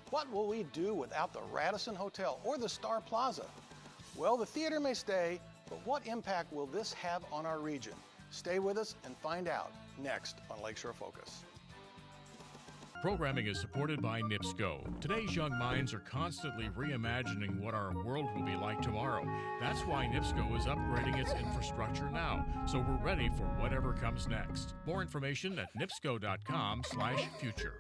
What will we do without the Radisson Hotel or the Star Plaza? Well, the theater may stay, but what impact will this have on our region? Stay with us and find out next on Lakeshore Focus. Programming is supported by NIPSCO. Today's young minds are constantly reimagining what our world will be like tomorrow. That's why NIPSCO is upgrading its infrastructure now, so we're ready for whatever comes next. More information at nipsco.com/future.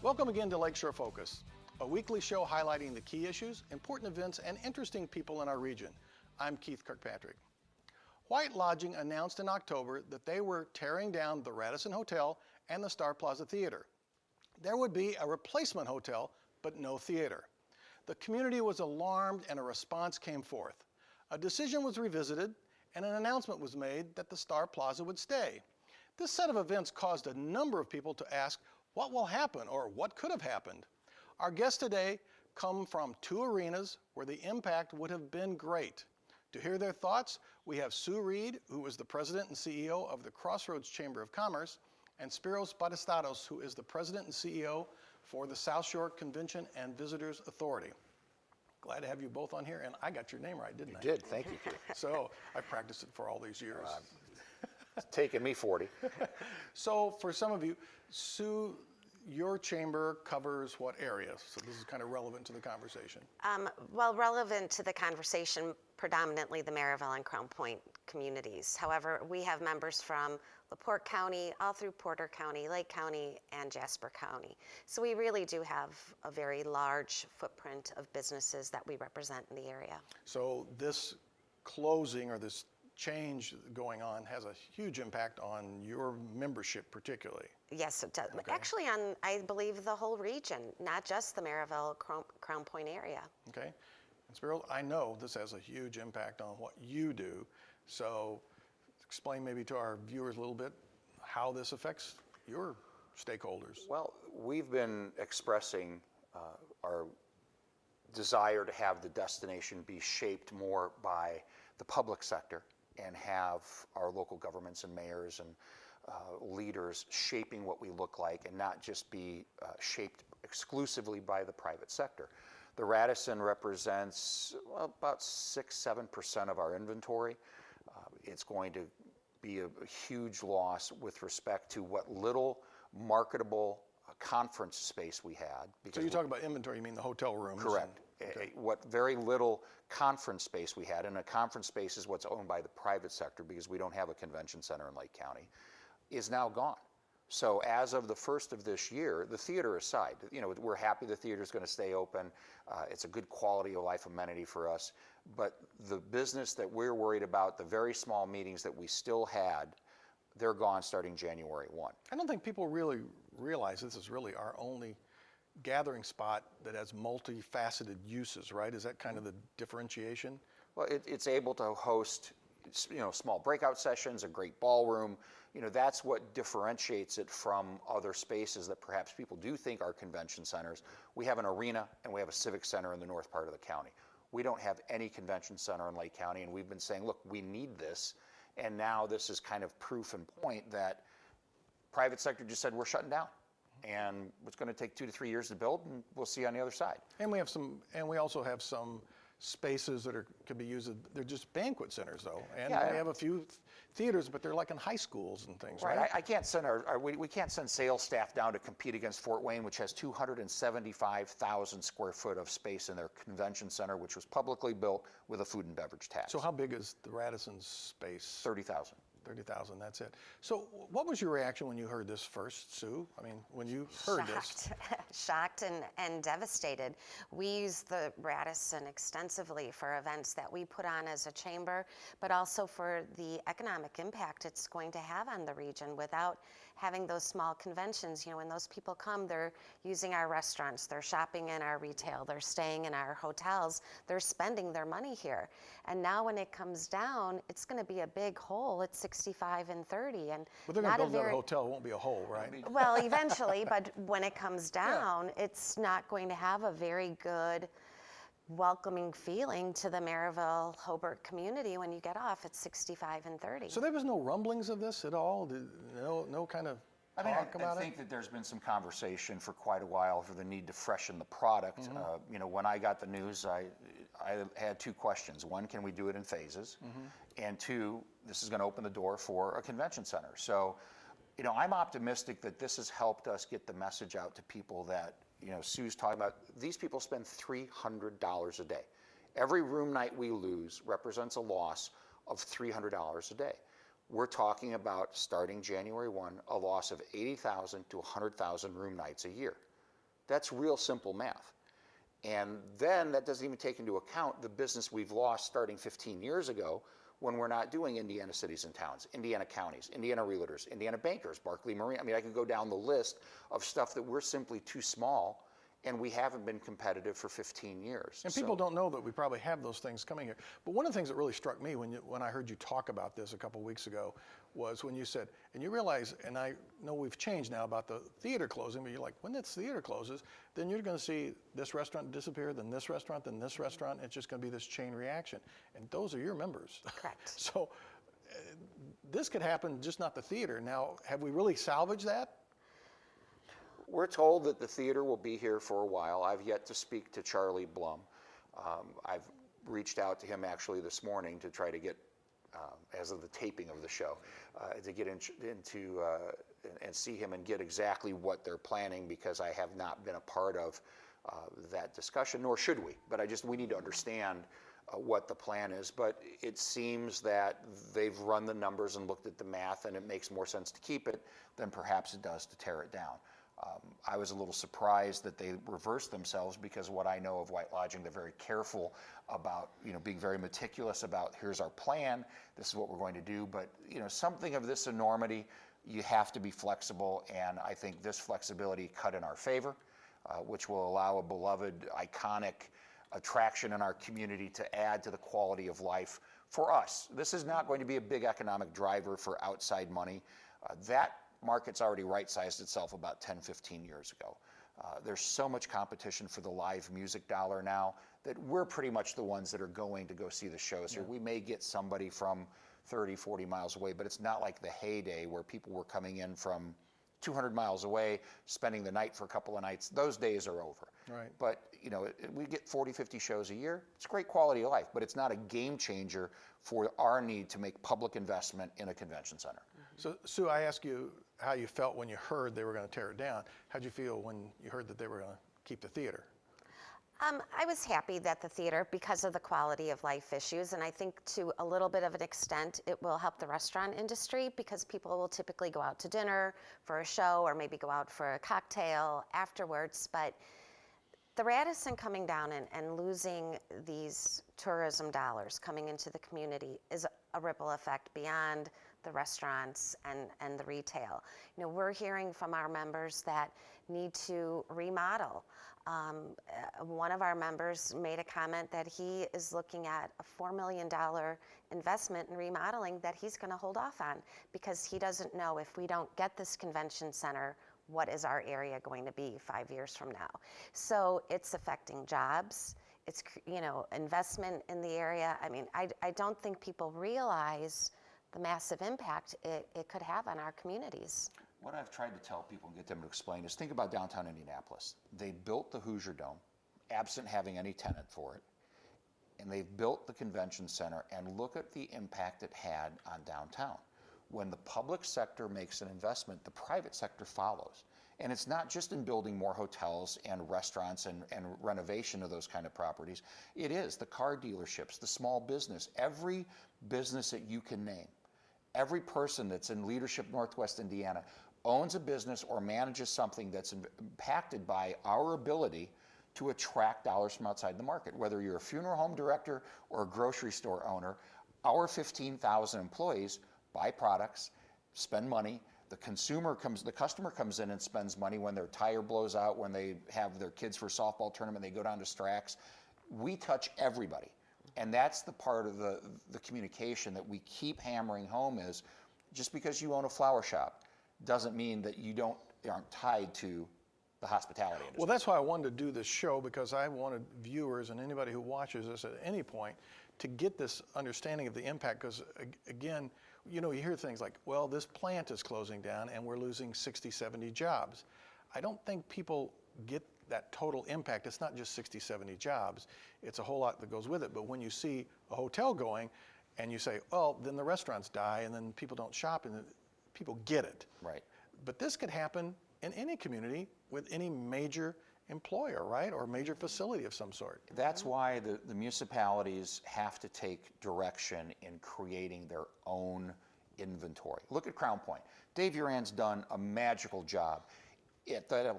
Welcome again to Lakeshore Focus, a weekly show highlighting the key issues, important events, and interesting people in our region. I'm Keith Kirkpatrick. White Lodging announced in October that they were tearing down the Radisson Hotel and the Star Plaza Theatre. There would be a replacement hotel, but no theater. The community was alarmed and a response came forth. A decision was revisited and an announcement was made that the Star Plaza would stay. This set of events caused a number of people to ask, what will happen or what could have happened? Our guests today come from two arenas where the impact would have been great. To hear their thoughts, we have Sue Reed, who is the president and CEO of the Crossroads Chamber of Commerce, and Speros Batistatos, who is the president and CEO for the South Shore Convention and Visitors Authority. Glad to have you both on here, and I got your name right, didn't I? You did, thank you. So I practiced it for all these years. It's taken me 40. So for some of you, Sue, your chamber covers what area? So this is kind of relevant to the conversation. Well, relevant to the conversation, predominantly the Maryville and Crown Point communities. However, we have members from LaPorte County, all through Porter County, Lake County, and Jasper County. So we really do have a very large footprint of businesses that we represent in the area. So this closing or this change going on has a huge impact on your membership particularly. Yes, it does. Okay. Actually, on, I believe, the whole region, not just the Maryville, Crown Point area. Okay. And Speros, I know this has a huge impact on what you do. So explain maybe to our viewers a little bit how this affects your stakeholders. Well, we've been expressing our desire to have the destination be shaped more by the public sector and have our local governments and mayors and leaders shaping what we look like and not just be shaped exclusively by the private sector. The Radisson represents about 6-7% of our inventory. It's going to be a huge loss with respect to what little marketable conference space we had. So you talk about inventory, you mean the hotel rooms? Correct. Okay. What very little conference space we had, and a conference space is what's owned by the private sector because we don't have a convention center in Lake County, is now gone. So as of the first of this year, the theater aside, we're happy the theater is going to stay open. It's a good quality of life amenity for us. But the business that we're worried about, the very small meetings that we still had, they're gone starting January 1. I don't think people really realize this is really our only gathering spot that has multifaceted uses, right? Is that kind of the differentiation? Well, it's able to host, small breakout sessions, a great ballroom. That's what differentiates it from other spaces that perhaps people do think are convention centers. We have an arena and we have a civic center in the north part of the county. We don't have any convention center in Lake County, and we've been saying, look, we need this. And now this is kind of proof and point that private sector just said we're shutting down. And it's going to take 2 to 3 years to build, and we'll see on the other side. And we also have some spaces that could be used. They're just banquet centers, though, and we have a few theaters, but they're like in high schools and things, right? I can't send we can't send sales staff down to compete against Fort Wayne, which has 275,000 square foot of space in their convention center, which was publicly built with a food and beverage tax. So how big is the Radisson's space? 30,000. 30,000, that's it. So what was your reaction when you heard this first, Sue? I mean, when you heard this? Shocked and devastated. We use the Radisson extensively for events that we put on as a chamber, but also for the economic impact it's going to have on the region. Without having those small conventions, when those people come, they're using our restaurants, they're shopping in our retail, they're staying in our hotels, they're spending their money here. And now when it comes down, it's going to be a big hole at 65 and 30. And But they're going to build another hotel. It won't be a hole, right? Well, eventually, but when it comes down, it's not going to have a very good welcoming feeling to the Maryville Hobart community when you get off at 65 and 30. So there was no rumblings of this at all? No kind of talk about it? I think that there's been some conversation for quite a while for the need to freshen the product. When I got the news, I had two questions. One, can we do it in phases? And two, this is going to open the door for a convention center. So, I'm optimistic that this has helped us get the message out to people that, Sue's talking about. These people spend $300 a day. Every room night we lose represents a loss of $300 a day. We're talking about, starting January 1, a loss of 80,000 to 100,000 room nights a year. That's real simple math. And then that doesn't even take into account the business we've lost starting 15 years ago when we're not doing Indiana cities and towns, Indiana counties, Indiana realtors, Indiana bankers, Barclay Marine. I mean, I could go down the list of stuff that we're simply too small, and we haven't been competitive for 15 years. And people don't know that we probably have those things coming here. But one of the things that really struck me when I heard you talk about this a couple weeks ago was when you said, and you realize, and I know we've changed now about the theater closing, but you're like, when this theater closes, then you're going to see this restaurant disappear, then this restaurant, then this restaurant. It's just going to be this chain reaction. And those are your members. Correct. So this could happen, just not the theater. Now, have we really salvaged that? We're told that the theater will be here for a while. I've yet to speak to Charlie Blum. I've reached out to him actually this morning to try to get, as of the taping of the show, to get into and see him and get exactly what they're planning, because I have not been a part of that discussion, nor should we. But we need to understand what the plan is. But it seems that they've run the numbers and looked at the math, and it makes more sense to keep it than perhaps it does to tear it down. I was a little surprised that they reversed themselves, because what I know of White Lodging, they're very careful about, being very meticulous about, here's our plan, this is what we're going to do. But, something of this enormity, you have to be flexible, and I think this flexibility cut in our favor, which will allow a beloved, iconic attraction in our community to add to the quality of life for us. This is not going to be a big economic driver for outside money. That market's already right-sized itself about 10, 15 years ago. There's so much competition for the live music dollar now that we're pretty much the ones that are going to go see the shows here. We may get somebody from 30, 40 miles away, but it's not like the heyday where people were coming in from 200 miles away, spending the night for a couple of nights. Those days are over. Right. But, we get 40, 50 shows a year. It's great quality of life, but it's not a game changer for our need to make public investment in a convention center. So, Sue, I asked you how you felt when you heard they were going to tear it down. How'd you feel when you heard that they were going to keep the theater? I was happy that the theater, because of the quality of life issues, and I think to a little bit of an extent, it will help the restaurant industry, because people will typically go out to dinner for a show or maybe go out for a cocktail afterwards. But the Radisson coming down and losing these tourism dollars coming into the community is a ripple effect beyond the restaurants and the retail. We're hearing from our members that need to remodel. One of our members made a comment that he is looking at a $4 million investment in remodeling that he's going to hold off on, because he doesn't know, if we don't get this convention center, what is our area going to be 5 years from now. So it's affecting jobs. It's, investment in the area. I mean, I don't think people realize the massive impact it could have on our communities. What I've tried to tell people and get them to explain is, think about downtown Indianapolis. They built the Hoosier Dome, absent having any tenant for it, and they've built the convention center, and look at the impact it had on downtown. When the public sector makes an investment, the private sector follows. And it's not just in building more hotels and restaurants and renovation of those kind of properties. It is the car dealerships, the small business, every business that you can name. Every person that's in leadership Northwest Indiana owns a business or manages something that's impacted by our ability to attract dollars from outside the market. Whether you're a funeral home director or a grocery store owner, our 15,000 employees buy products, spend money. The customer comes in and spends money when their tire blows out, when they have their kids for a softball tournament, they go down to Strax. We touch everybody. And that's the part of the communication that we keep hammering home is, just because you own a flower shop doesn't mean that you aren't tied to the hospitality industry. Well, that's why I wanted to do this show, because I wanted viewers and anybody who watches this at any point to get this understanding of the impact, because again, you hear things like, well, this plant is closing down and we're losing 60, 70 jobs. I don't think people get that total impact. It's not just 60, 70 jobs. It's a whole lot that goes with it. But when you see a hotel going and you say, well, then the restaurants die and then people don't shop, and people get it. Right. But this could happen in any community with any major employer, right? Or major facility of some sort. That's why the municipalities have to take direction in creating their own inventory. Look at Crown Point. Dave Uran's done a magical job at that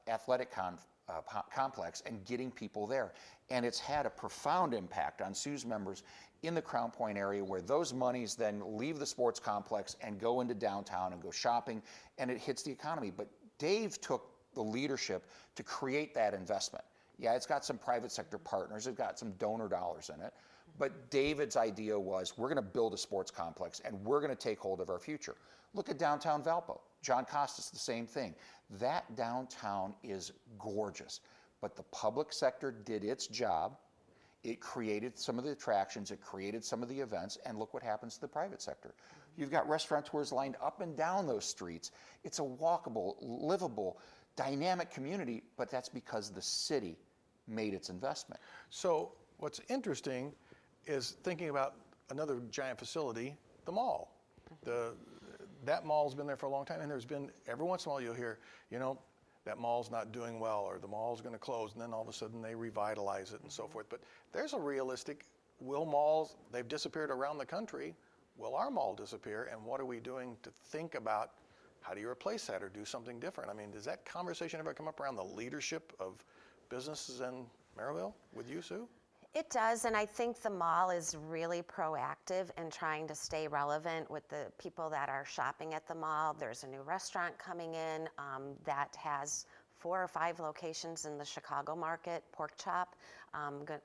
athletic complex and getting people there. And it's had a profound impact on Sue's members in the Crown Point area, where those monies then leave the sports complex and go into downtown and go shopping, and it hits the economy. But Dave took the leadership to create that investment. Yeah, it's got some private sector partners, it's got some donor dollars in it, but David's idea was, we're gonna build a sports complex and we're gonna take hold of our future. Look at downtown Valpo. John Costas, the same thing. That downtown is gorgeous, but the public sector did its job. It created some of the attractions, it created some of the events, and look what happens to the private sector. You've got restaurateurs lined up and down those streets. It's a walkable, livable, dynamic community, but that's because the city made its investment. So what's interesting is thinking about another giant facility, the mall. That mall's been there for a long time, and there's been, every once in a while you'll hear, that mall's not doing well, or the mall's going to close, and then all of a sudden they revitalize it and so forth. But there's a realistic, will malls, they've disappeared around the country, will our mall disappear, and what are we doing to think about how do you replace that or do something different? I mean, does that conversation ever come up around the leadership of businesses in Maryville with you, Sue? It does, and I think the mall is really proactive in trying to stay relevant with the people that are shopping at the mall. There's a new restaurant coming in that has 4 or 5 locations in the Chicago market, Pork Chop,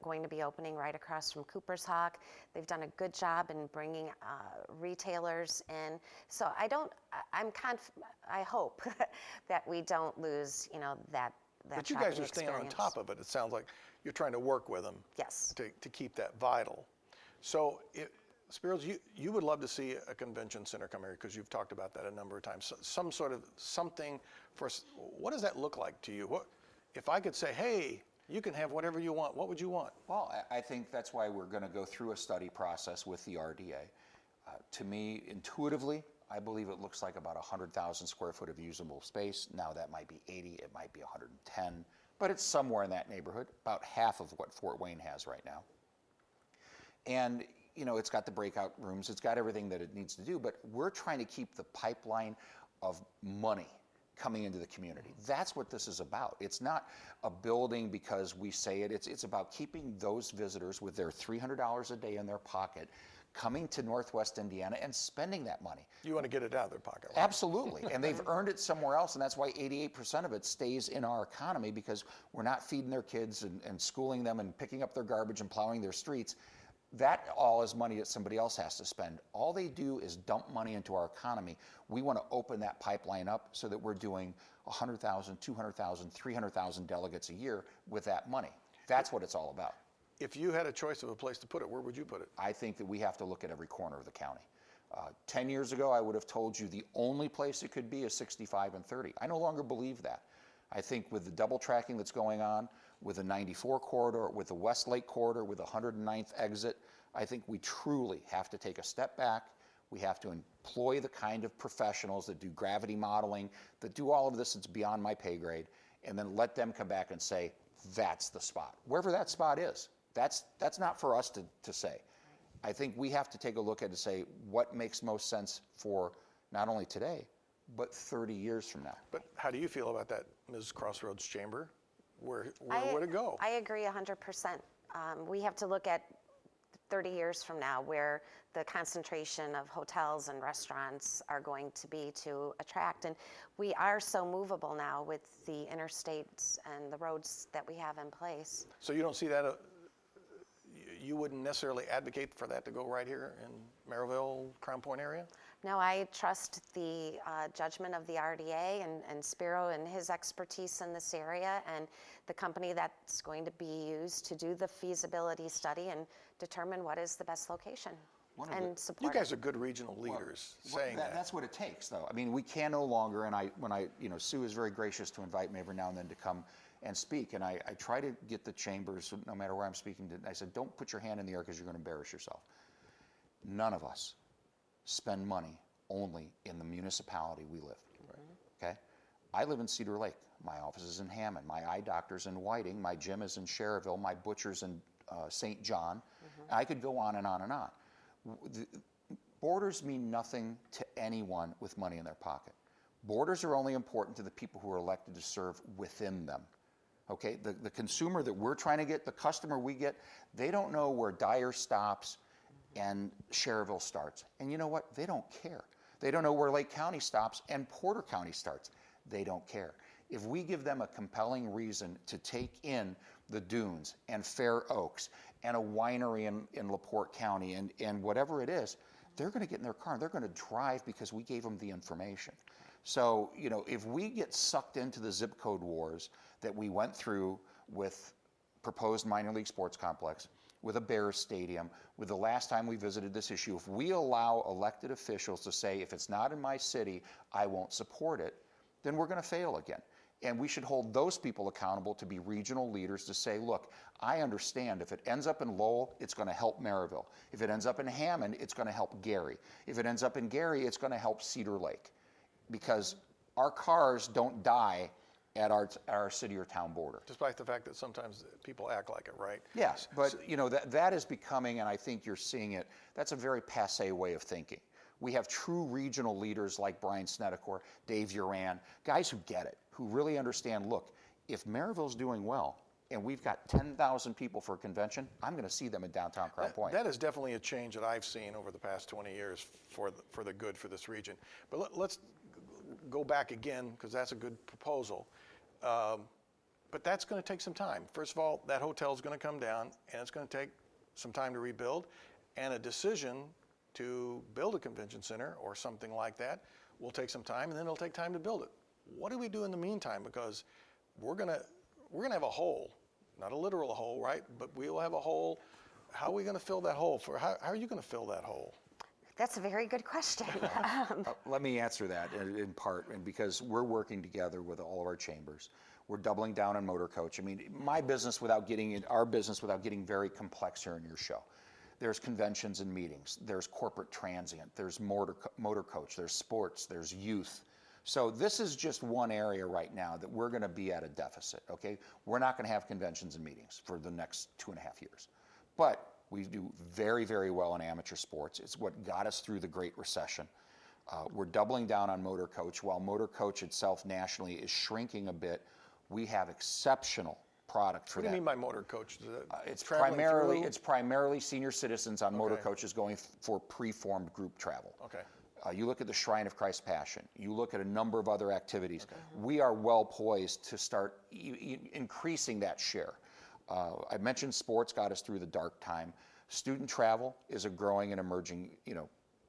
going to be opening right across from Cooper's Hawk. They've done a good job in bringing retailers in. So I hope that we don't lose, that But you guys shopping are staying on experience. top of it. It sounds like you're trying to work with them. Yes. To keep that vital. So, Speros, you would love to see a convention center come here, because you've talked about that a number of times. Some sort of something for, what does that look like to you? What, if I could say, hey, you can have whatever you want, what would you want? Well, I think that's why we're going to go through a study process with the RDA. To me, intuitively, I believe it looks like about 100,000 square foot of usable space. Now that might be 80, it might be 110, but it's somewhere in that neighborhood, about half of what Fort Wayne has right now. And it's got the breakout rooms, it's got everything that it needs to do, but we're trying to keep the pipeline of money coming into the community. That's what this is about. It's not a building because we say it, it's about keeping those visitors with their $300 a day in their pocket coming to Northwest Indiana and spending that money. You want to get it out of their pocket, right? Absolutely, and they've earned it somewhere else, and that's why 88% of it stays in our economy, because we're not feeding their kids and schooling them and picking up their garbage and plowing their streets. That all is money that somebody else has to spend. All they do is dump money into our economy. We want to open that pipeline up so that we're doing 100,000, 200,000, 300,000 delegates a year with that money. That's what it's all about. If you had a choice of a place to put it, where would you put it? I think that we have to look at every corner of the county. 10 years ago, I would have told you the only place it could be is 65 and 30. I no longer believe that. I think with the double tracking that's going on, with the 94 corridor, with the West Lake corridor, with the 109th exit, I think we truly have to take a step back. We have to employ the kind of professionals that do gravity modeling, that do all of this that's beyond my pay grade, and then let them come back and say, that's the spot. Wherever that spot is, that's not for us to say. I think we have to take a look at it and say, what makes most sense for not only today, but 30 years from now. But how do you feel about that, Ms. Crossroads Chamber? Where would it go? I agree 100%. We have to look at 30 years from now, where the concentration of hotels and restaurants are going to be to attract. And we are so movable now with the interstates and the roads that we have in place. So you don't see that, you wouldn't necessarily advocate for that to go right here in Maryville, Crown Point area? No, I trust the judgment of the RDA and Spiro and his expertise in this area, and the company that's going to be used to do the feasibility study and determine what is the best location and support You guys are good regional leaders saying that. That's what it takes, though. I mean, we can no longer, and Sue is very gracious to invite me every now and then to come and speak, and I try to get the chambers, no matter where I'm speaking to, I said, don't put your hand in the air because you're going to embarrass yourself. None of us spend money only in the municipality we live. Right. Okay? I live in Cedar Lake. My office is in Hammond. My eye doctor's in Whiting. My gym is in Cherville. My butcher's in St. John. I could go on and on and on. Borders mean nothing to anyone with money in their pocket. Borders are only important to the people who are elected to serve within them. Okay? The consumer that we're trying to get, the customer we get, they don't know where Dyer stops and Cherville starts. And you know what? They don't care. They don't know where Lake County stops and Porter County starts. They don't care. If we give them a compelling reason to take in the dunes and Fair Oaks and a winery in LaPorte County and whatever it is, they're going to get in their car and they're going to drive because we gave them the information. So, if we get sucked into the zip code wars that we went through with proposed minor league sports complex, with a Bears stadium, with the last time we visited this issue, if we allow elected officials to say, if it's not in my city, I won't support it, then we're going to fail again. And we should hold those people accountable to be regional leaders to say, look, I understand if it ends up in Lowell, it's going to help Maryville. If it ends up in Hammond, it's going to help Gary. If it ends up in Gary, it's going to help Cedar Lake. Because our cars don't die at our city or town border. Despite the fact that sometimes people act like it, right? Yes, but that is becoming, and I think you're seeing it, that's a very passé way of thinking. We have true regional leaders like Brian Snedecor, Dave Uran, guys who get it, who really understand, look, if Maryville's doing well, and we've got 10,000 people for a convention, I'm going to see them in downtown Crown Point. That is definitely a change that I've seen over the past 20 years for the good for this region. But let's go back again, because that's a good proposal. But that's going to take some time. First of all, that hotel is going to come down, and it's going to take some time to rebuild, and a decision to build a convention center or something like that will take some time, and then it'll take time to build it. What do we do in the meantime? Because we're gonna have a hole, not a literal hole, right? But we will have a hole. How are we going to fill that hole? How are you going to fill that hole? That's a very good question. Let me answer that in part, and because we're working together with all of our chambers. We're doubling down on motor coach. I mean, our business without getting very complex here in your show. There's conventions and meetings. There's corporate transient. There's motor coach. There's sports. There's youth. So this is just one area right now that we're going to be at a deficit, okay? We're not going to have conventions and meetings for the next 2.5 years. But we do very, very well in amateur sports. It's what got us through the Great Recession. We're doubling down on motor coach. While motor coach itself nationally is shrinking a bit, we have exceptional product for that. What do you mean by motor coach? It's primarily senior citizens on motor coaches going for preformed group travel. Okay. You look at the Shrine of Christ Passion. You look at a number of other activities. Okay. We are well poised to start increasing that share. I mentioned sports got us through the dark time. Student travel is a growing and emerging,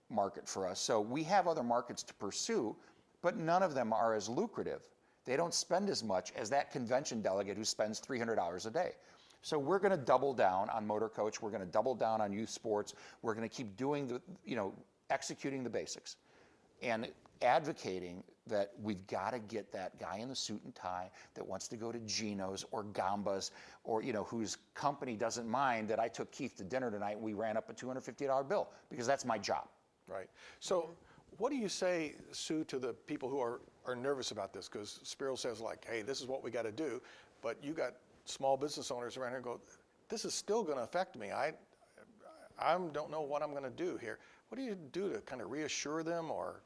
market for us. So we have other markets to pursue, but none of them are as lucrative. They don't spend as much as that convention delegate who spends $300 a day. So we're going to double down on motor coach. We're going to double down on youth sports. We're going to keep doing executing the basics and advocating that we've got to get that guy in the suit and tie that wants to go to Geno's or Gamba's or, whose company doesn't mind that I took Keith to dinner tonight and we ran up a $250 bill because that's my job. Right. So what do you say, Sue, to the people who are nervous about this? Because Spiro says, hey, this is what we got to do. But you got small business owners around here who go, this is still going to affect me. I don't know what I'm going to do here. What do you do to kind of reassure them or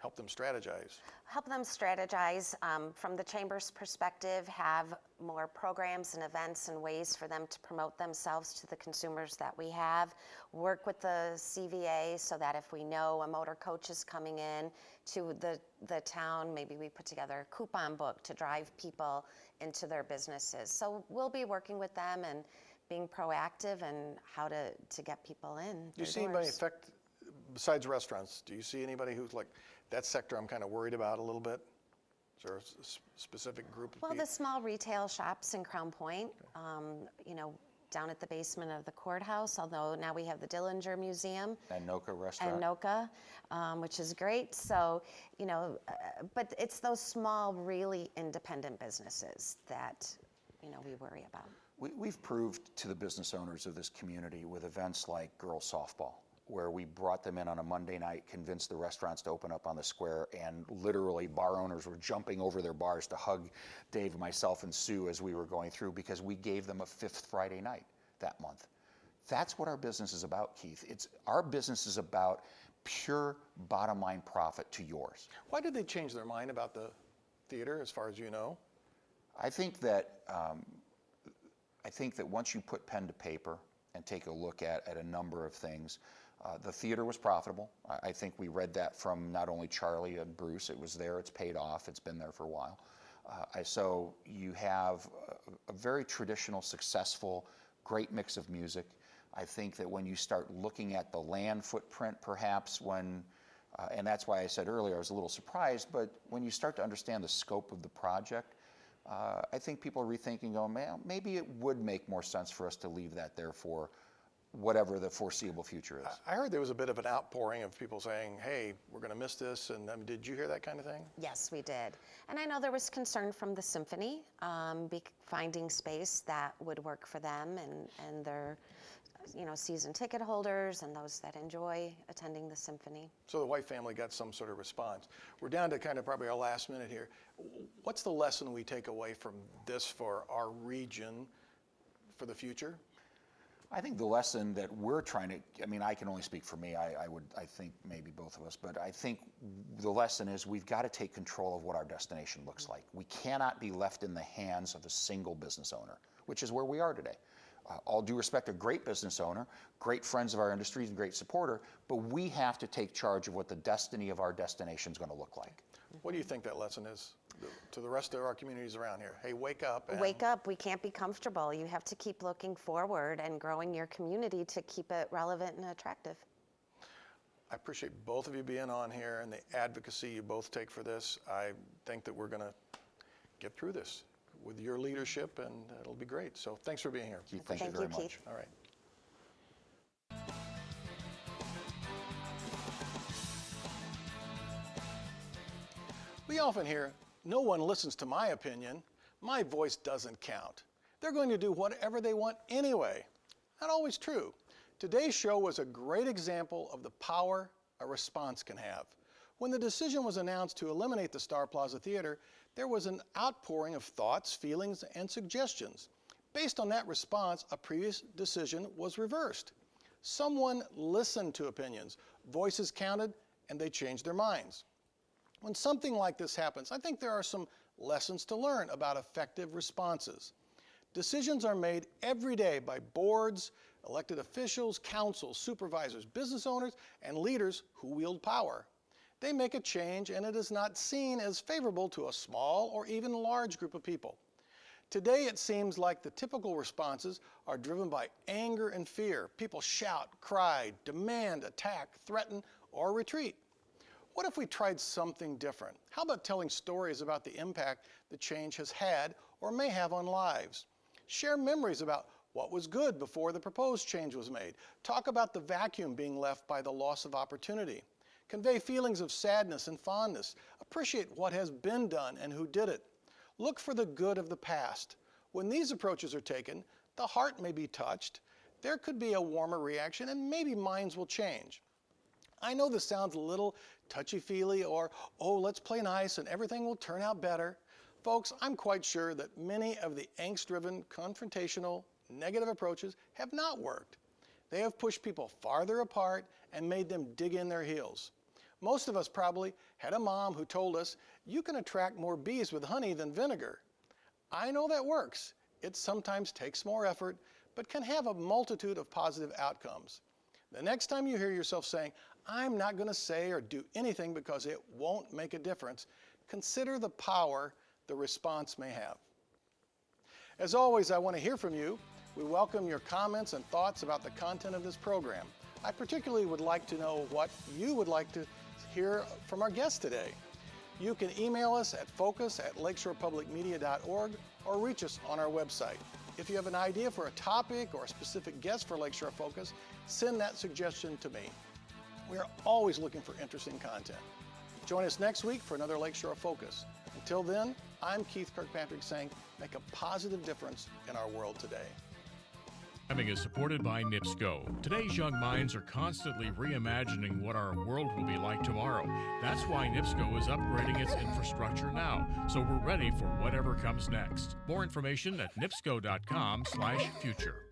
help them strategize? Help them strategize from the chamber's perspective, have more programs and events and ways for them to promote themselves to the consumers that we have, work with the CVA so that if we know a motor coach is coming in to the town, maybe we put together a coupon book to drive people into their businesses. So we'll be working with them and being proactive and how to get people in. Do you see anybody affect, besides restaurants, do you see anybody who's like, that sector I'm kind of worried about a little bit? Is there a specific group of Well, people? the small retail shops in Crown Point, you know, down at the basement of the courthouse, although now we have the Dillinger Museum. And Noka restaurant. And Noka, which is great. So, you know, but it's those small, really independent businesses that, you know, we worry about. We've proved to the business owners of this community with events like girls softball, where we brought them in on a Monday night, convinced the restaurants to open up on the square, and literally bar owners were jumping over their bars to hug Dave, myself, and Sue as we were going through because we gave them a 5th Friday night that month. That's what our business is about, Keith. Our business is about pure bottom line profit to yours. Why did they change their mind about the theater, as far as you know? I think that once you put pen to paper and take a look at a number of things, the theater was profitable. I think we read that from not only Charlie and Bruce. It was there, it's paid off, it's been there for a while. So you have a very traditional, successful, great mix of music. I think that when you start looking at the land footprint, perhaps and that's why I said earlier I was a little surprised, but when you start to understand the scope of the project, I think people are rethinking, going, man, maybe it would make more sense for us to leave that there for whatever the foreseeable future is. I heard there was a bit of an outpouring of people saying, hey, we're going to miss this, and did you hear that kind of thing? Yes, we did. And I know there was concern from the symphony, finding space that would work for them and their, you know, season ticket holders and those that enjoy attending the symphony. So the White family got some sort of response. We're down to kind of probably our last minute here. What's the lesson we take away from this for our region for the future? I think the lesson that we're trying to, I mean, I can only speak for me, I think maybe both of us, but I think the lesson is we've got to take control of what our destination looks like. We cannot be left in the hands of a single business owner, which is where we are today. All due respect, a great business owner, great friends of our industries and great supporter, but we have to take charge of what the destiny of our destination is going to look like. What do you think that lesson is to the rest of our communities around here? Hey, wake up. Wake up. We can't be comfortable. You have to keep looking forward and growing your community to keep it relevant and attractive. I appreciate both of you being on here and the advocacy you both take for this. I think that we're going to get through this with your leadership, and it'll be great. So thanks for being here. Keith, thank you very much. Keith. All right. We often hear, no one listens to my opinion. My voice doesn't count. They're going to do whatever they want anyway. Not always true. Today's show was a great example of the power a response can have. When the decision was announced to eliminate the Star Plaza Theatre, there was an outpouring of thoughts, feelings, and suggestions. Based on that response, a previous decision was reversed. Someone listened to opinions, voices counted, and they changed their minds. When something like this happens, I think there are some lessons to learn about effective responses. Decisions are made every day by boards, elected officials, councils, supervisors, business owners, and leaders who wield power. They make a change, and it is not seen as favorable to a small or even large group of people. Today, it seems like the typical responses are driven by anger and fear. People shout, cry, demand, attack, threaten, or retreat. What if we tried something different? How about telling stories about the impact the change has had or may have on lives? Share memories about what was good before the proposed change was made. Talk about the vacuum being left by the loss of opportunity. Convey feelings of sadness and fondness. Appreciate what has been done and who did it. Look for the good of the past. When these approaches are taken, the heart may be touched. There could be a warmer reaction, and maybe minds will change. I know this sounds a little touchy-feely or, oh, let's play nice and everything will turn out better. Folks, I'm quite sure that many of the angst-driven, confrontational, negative approaches have not worked. They have pushed people farther apart and made them dig in their heels. Most of us probably had a mom who told us, you can attract more bees with honey than vinegar. I know that works. It sometimes takes more effort, but can have a multitude of positive outcomes. The next time you hear yourself saying, I'm not going to say or do anything because it won't make a difference, consider the power the response may have. As always, I want to hear from you. We welcome your comments and thoughts about the content of this program. I particularly would like to know what you would like to hear from our guests today. You can email us at focus@lakeshorepublicmedia.org or reach us on our website. If you have an idea for a topic or a specific guest for Lakeshore Focus, send that suggestion to me. We are always looking for interesting content. Join us next week for another Lakeshore Focus. Until then, I'm Keith Kirkpatrick saying, make a positive difference in our world today. Programming is supported by NIPSCO. Today's young minds are constantly reimagining what our world will be like tomorrow. That's why NIPSCO is upgrading its infrastructure now, so we're ready for whatever comes next. More information at nipsco.com/future.